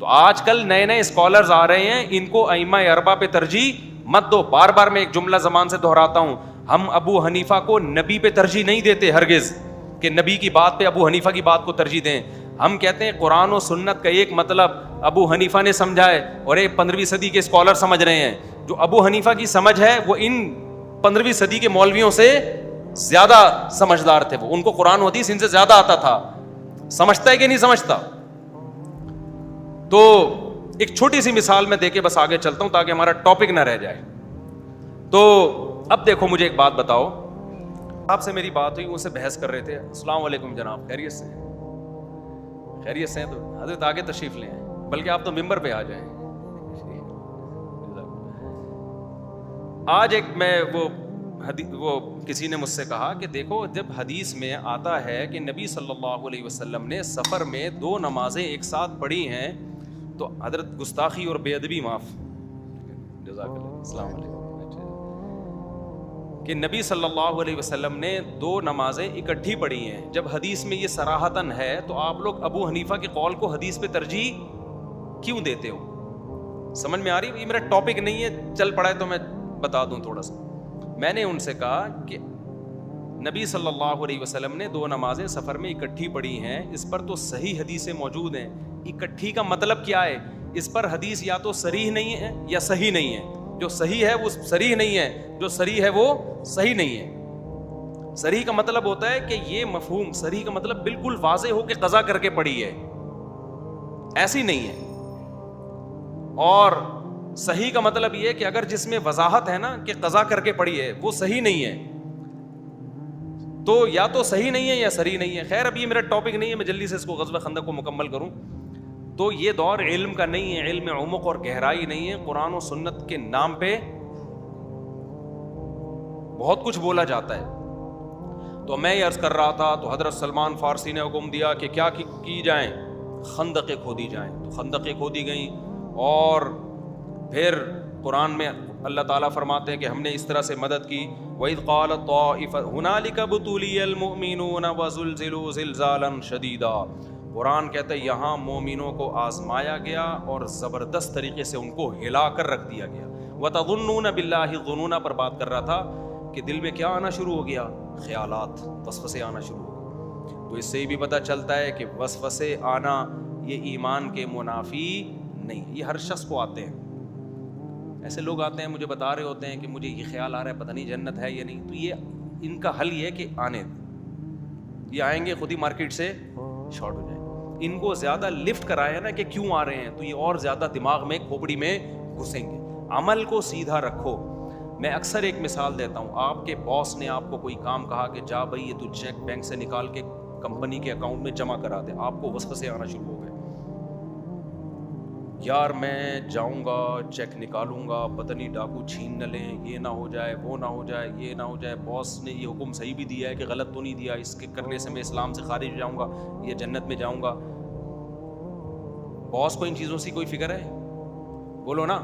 تو آج کل نئے نئے اسکالرز آ رہے ہیں, ان کو ائمہ اربعہ پہ ترجیح مت دو. بار بار میں ایک جملہ زبان سے دہراتا ہوں, ہم ابو حنیفہ کو نبی پہ ترجیح نہیں دیتے ہرگز, کہ نبی کی بات پہ ابو حنیفہ کی بات کو ترجیح دیں. ہم کہتے ہیں قرآن و سنت کا ایک مطلب ابو حنیفہ نے سمجھا ہے, اور ایک 15ویں صدی کے اسکالر سمجھ رہے ہیں. جو ابو حنیفہ کی سمجھ ہے وہ ان 15ویں صدی کے مولویوں سے زیادہ سمجھدار تھے. وہ ان کو قرآن و حدیث ان سے زیادہ آتا تھا. سمجھتا ہے کہ نہیں سمجھتا؟ تو ایک چھوٹی سی مثال میں دے کے بس آگے چلتا ہوں تاکہ ہمارا ٹاپک نہ رہ جائے. تو اب دیکھو مجھے ایک بات بتاؤ, آپ سے میری بات ہوئی, ان سے بحث کر رہے تھے, السلام علیکم جناب, خیریت سے ہیں؟ خیریت سے ہیں. تو حضرت آگے تشریف لیں, بلکہ آپ تو ممبر پہ آ جائیں. آج ایک میں وہ کسی نے مجھ سے کہا کہ دیکھو جب حدیث میں آتا ہے کہ نبی صلی اللہ علیہ وسلم نے سفر میں 2 نمازیں ایک ساتھ پڑھی ہیں, تو حضرت گستاخی اور بے ادبی معاف, جزاک اللہ, السلام علیکم, کہ نبی صلی اللہ علیہ وسلم نے 2 نمازیں اکٹھی پڑھی ہیں. جب حدیث میں یہ صراحتاً ہے تو آپ لوگ ابو حنیفہ کے قول کو حدیث پہ ترجیح کیوں دیتے ہو؟ سمجھ میں آ رہی ہے؟ یہ میرا ٹاپک نہیں ہے, چل پڑا ہے تو میں بتا دوں تھوڑا سا. میں نے ان سے کہا کہ نبی صلی اللہ علیہ وسلم نے 2 نمازیں سفر میں اکٹھی پڑھی ہیں, اس پر تو صحیح حدیثیں موجود ہیں. اکٹھی کا مطلب کیا ہے؟ اس پر حدیث یا تو صریح نہیں ہے یا صحیح نہیں ہے. جو صحیح ہے وہ صریح نہیں ہے, جو صریح ہے وہ صحیح نہیں ہے. صریح کا مطلب ہوتا ہے کہ یہ مفہوم, صریح کا مطلب بالکل واضح ہو کہ قضا کر کے پڑھی ہے, ایسی نہیں ہے. اور صحیح کا مطلب یہ ہے کہ اگر جس میں وضاحت ہے نا کہ قضا کر کے پڑھی ہے, وہ صحیح نہیں ہے, تو یا تو صحیح نہیں ہے یا صریح نہیں ہے. خیر اب یہ میرا ٹاپک نہیں ہے, میں جلدی سے اس کو غزوہ خندق کو مکمل کروں. تو یہ دور علم کا نہیں ہے, علم عمق اور گہرائی نہیں ہے. قرآن و سنت کے نام پہ بہت کچھ بولا جاتا ہے. تو میں یہ عرض کر رہا تھا, تو حضرت سلمان فارسی نے حکم دیا کہ کیا کی جائیں, خندقیں کھودی جائیں. تو خندقیں کھودی گئیں, اور پھر قرآن میں اللہ تعالیٰ فرماتے ہیں کہ ہم نے اس طرح سے مدد کی. وَإِذْ قَالَ طَائِفَةٌ هُنَالِكَ ابْتُلِيَ الْمُؤْمِنُونَ وَزُلْزِلُوا زِلْزَالًا شَدِيدًا. قرآن کہتا ہے یہاں مومنوں کو آزمایا گیا اور زبردست طریقے سے ان کو ہلا کر رکھ دیا گیا. وَتَظُنُّونَ بِاللَّهِ الظُّنُونَ پر بات کر رہا تھا کہ دل میں کیا آنا شروع ہو گیا, خیالات, وسوسے آنا شروع ہو گئے. تو اس سے یہ بھی پتہ چلتا ہے کہ وسوسے آنا یہ ایمان کے منافی نہیں. یہ ہر شخص کو آتے ہیں. ایسے لوگ آتے ہیں مجھے بتا رہے ہوتے ہیں کہ مجھے یہ خیال آ رہا ہے پتہ نہیں جنت ہے یا نہیں. تو یہ ان کا حل یہ ہے کہ آنے دیں, یہ آئیں گے خود ہی مارکیٹ سے شارٹ ہو جائیں. ان کو زیادہ لفٹ کرایا نا کہ کیوں آ رہے ہیں, تو یہ اور زیادہ دماغ میں کھوپڑی میں گھسیں گے. عمل کو سیدھا رکھو. میں اکثر ایک مثال دیتا ہوں, آپ کے باس نے آپ کو کوئی کام کہا کہ جا بھائی یہ تو چیک بینک سے نکال کے کمپنی کے اکاؤنٹ میں جمع کرا دے. آپ کو وسوسے آنا شروع ہو گئے, یار میں جاؤں گا چیک نکالوں گا, پتہ نہیں ڈاکو چھین نہ لیں, یہ نہ ہو جائے, وہ نہ ہو جائے, یہ نہ ہو جائے, باس نے یہ حکم صحیح بھی دیا ہے کہ غلط تو نہیں دیا, اس کے کرنے سے میں اسلام سے خارج ہو جاؤں گا, یہ جنت میں جاؤں گا. باس کو ان چیزوں سے کوئی فکر ہے؟ بولو نا.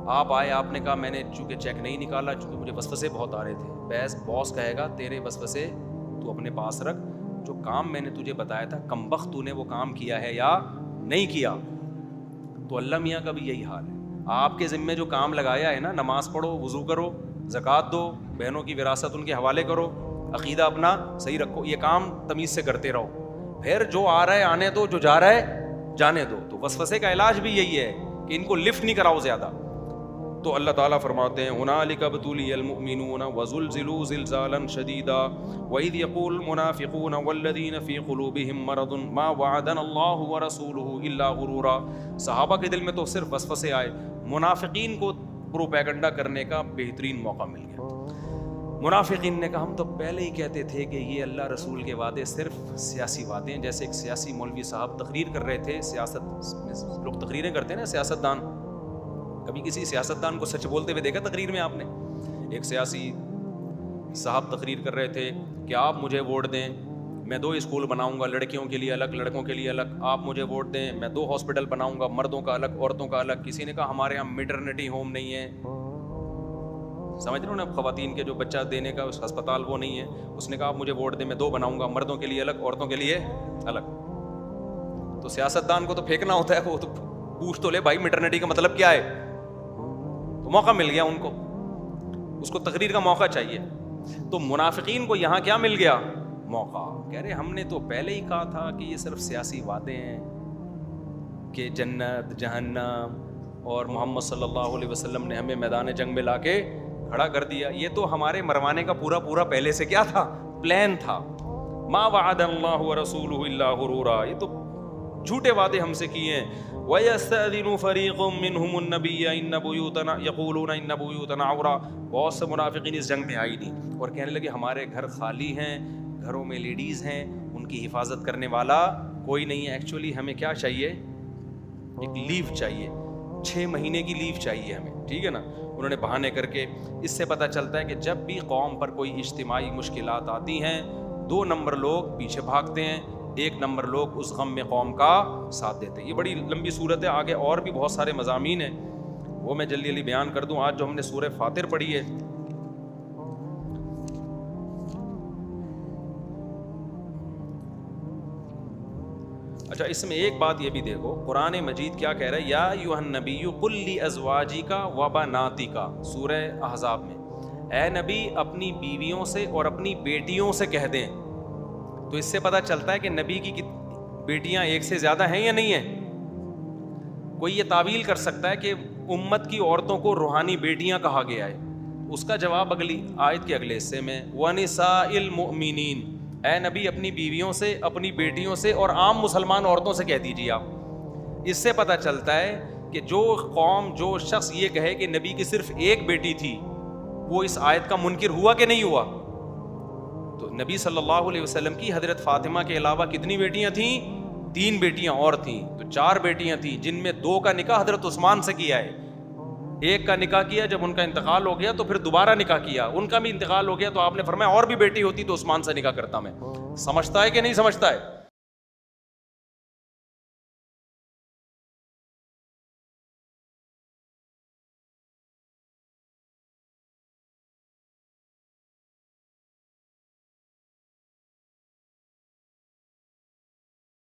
آپ آئے, آپ نے کہا میں نے چونکہ چیک نہیں نکالا چونکہ مجھے وسوسے بہت آ رہے تھے. بس باس کہے گا تیرے وسوسے تو اپنے پاس رکھ, جو کام میں نے تجھے بتایا تھا کمبخت تو نے وہ کام کیا ہے یا نہیں کیا. تو اللہ میاں کا بھی یہی حال ہے. آپ کے ذمے جو کام لگایا ہے نا, نماز پڑھو, وضو کرو, زکوٰۃ دو, بہنوں کی وراثت ان کے حوالے کرو, عقیدہ اپنا صحیح رکھو, یہ کام تمیز سے کرتے رہو. پھر جو آ رہا ہے آنے دو, جو جا رہا ہے جانے دو. تو وسوسے کا علاج بھی یہی ہے کہ ان کو لفٹ نہیں کراؤ زیادہ. تو اللہ تعالیٰ فرماتے ہیں هُنَالِكَ ابْتُلِيَ الْمُؤْمِنُونَ وَزُلْزِلُوا زِلْزَالًا شَدِيدًا وَإِذْ يَقُولُ الْمُنَافِقُونَ وَالَّذِينَ فِي قُلُوبِهِم مَّرَضٌ مَّا وَعَدَنَا اللَّهُ وَرَسُولُهُ إِلَّا غُرُورًا. صحابہ کے دل میں تو صرف وسوسے آئے, منافقین کو پروپیگنڈا کرنے کا بہترین موقع مل گیا. منافقین نے کہا ہم تو پہلے ہی کہتے تھے کہ یہ اللہ رسول کے وعدے صرف سیاسی وعدے ہیں. جیسے ایک سیاسی مولوی صاحب تقریر کر رہے تھے, سیاست لوگ تقریریں کرتے ہیں نا, سیاستدان. کبھی کسی سیاستدان کو سچ بولتے ہوئے دیکھا تقریر میں آپ نے؟ ایک سیاسی صاحب تقریر کر رہے تھے کہ آپ مجھے ووٹ دیں, میں 2 اسکول بناؤں گا, لڑکیوں کے لیے الگ, لڑکوں کے لیے الگ. آپ مجھے ووٹ دیں, میں 2 ہاسپٹل بناؤں گا, مردوں کا الگ, عورتوں کا الگ. کسی نے کہا ہمارے یہاں میٹرنٹی ہوم نہیں ہے, سمجھ رہے ہو نا, خواتین کے جو بچہ دینے کا اس ہسپتال وہ نہیں ہے. اس نے کہا آپ مجھے ووٹ دیں, میں 2 بناؤں گا, مردوں کے لیے الگ, عورتوں کے لیے الگ. تو سیاستدان کو تو پھینکنا ہوتا ہے, وہ تو پوچھ تو لے بھائی میٹرنٹی کا مطلب کیا ہے. تو موقع مل گیا ان کو, اس کو تقریر کا موقع چاہیے. تو منافقین کو یہاں کیا مل گیا؟ موقع. کہہ رہے ہم نے تو پہلے ہی کہا تھا کہ یہ صرف سیاسی وعدے ہیں, کہ جنت جہنم, اور محمد صلی اللہ علیہ وسلم نے ہمیں میدان جنگ میں لا کے کھڑا کر دیا. یہ تو ہمارے مروانے کا پورا پہلے سے کیا تھا؟ پلان تھا. ما وعد اللہ ورسولہ الا غرورا, یہ تو جھوٹے وعدے ہم سے کیے ہیں. وَيَسْتَأْذِنُ فَرِيقٌ مِّنْهُمُ النَّبِيَّ إِنَّ بُيُوتَنَا يَقُولُونَ إِنَّ بُيُوتَنَا عَوْرَةٌ. بہت سے منافقین اس جنگ میں آئی نہیں اور کہنے لگے ہمارے گھر خالی ہیں, گھروں میں لیڈیز ہیں, ان کی حفاظت کرنے والا کوئی نہیں ہے. ایکچولی ہمیں کیا چاہیے؟ ایک لیو چاہیے, 6 مہینے کی لیو چاہیے ہمیں, ٹھیک ہے نا. انہوں نے بہانے کر کے, اس سے پتہ چلتا ہے کہ جب بھی قوم پر کوئی اجتماعی مشکلات آتی ہیں 2 نمبر لوگ پیچھے بھاگتے ہیں, 1 نمبر لوگ اس غم میں قوم کا ساتھ دیتے ہیں. یہ بڑی لمبی صورت ہے, آگے اور بھی بہت سارے مضامین ہیں, وہ میں جلدی بیان کر دوں. آج جو ہم نے سورہ فاطر پڑھی ہے, اچھا اس میں ایک بات یہ بھی دیکھو, قرآن مجید کیا کہہ رہا ہے؟ یا ایھا النبی قل لازواجک وبناتک, سورہ احزاب میں, اے نبی اپنی بیویوں سے اور اپنی بیٹیوں سے کہہ دیں. تو اس سے پتہ چلتا ہے کہ نبی کی بیٹیاں ایک سے زیادہ ہیں یا نہیں ہیں. کوئی یہ تعویل کر سکتا ہے کہ امت کی عورتوں کو روحانی بیٹیاں کہا گیا ہے؟ اس کا جواب اگلی آیت کے اگلے حصے میں, وَنِسَاءِ الْمُؤْمِنِينَ, اے نبی اپنی بیویوں سے, اپنی بیٹیوں سے اور عام مسلمان عورتوں سے کہہ دیجیے آپ. اس سے پتہ چلتا ہے کہ جو قوم, جو شخص یہ کہے کہ نبی کی صرف ایک بیٹی تھی, وہ اس آیت کا منکر ہوا کہ نہیں ہوا؟ تو نبی صلی اللہ علیہ وسلم کی حضرت فاطمہ کے علاوہ کتنی بیٹیاں تھیں؟ 3 بیٹیاں اور تھیں, تو 4 بیٹیاں تھیں, جن میں 2 کا نکاح حضرت عثمان سے کیا ہے, 1 کا نکاح کیا جب ان کا انتقال ہو گیا, تو پھر دوبارہ نکاح کیا, ان کا بھی انتقال ہو گیا, تو آپ نے فرمایا اور بھی بیٹی ہوتی تو عثمان سے نکاح کرتا میں. سمجھتا ہے کہ نہیں سمجھتا ہے؟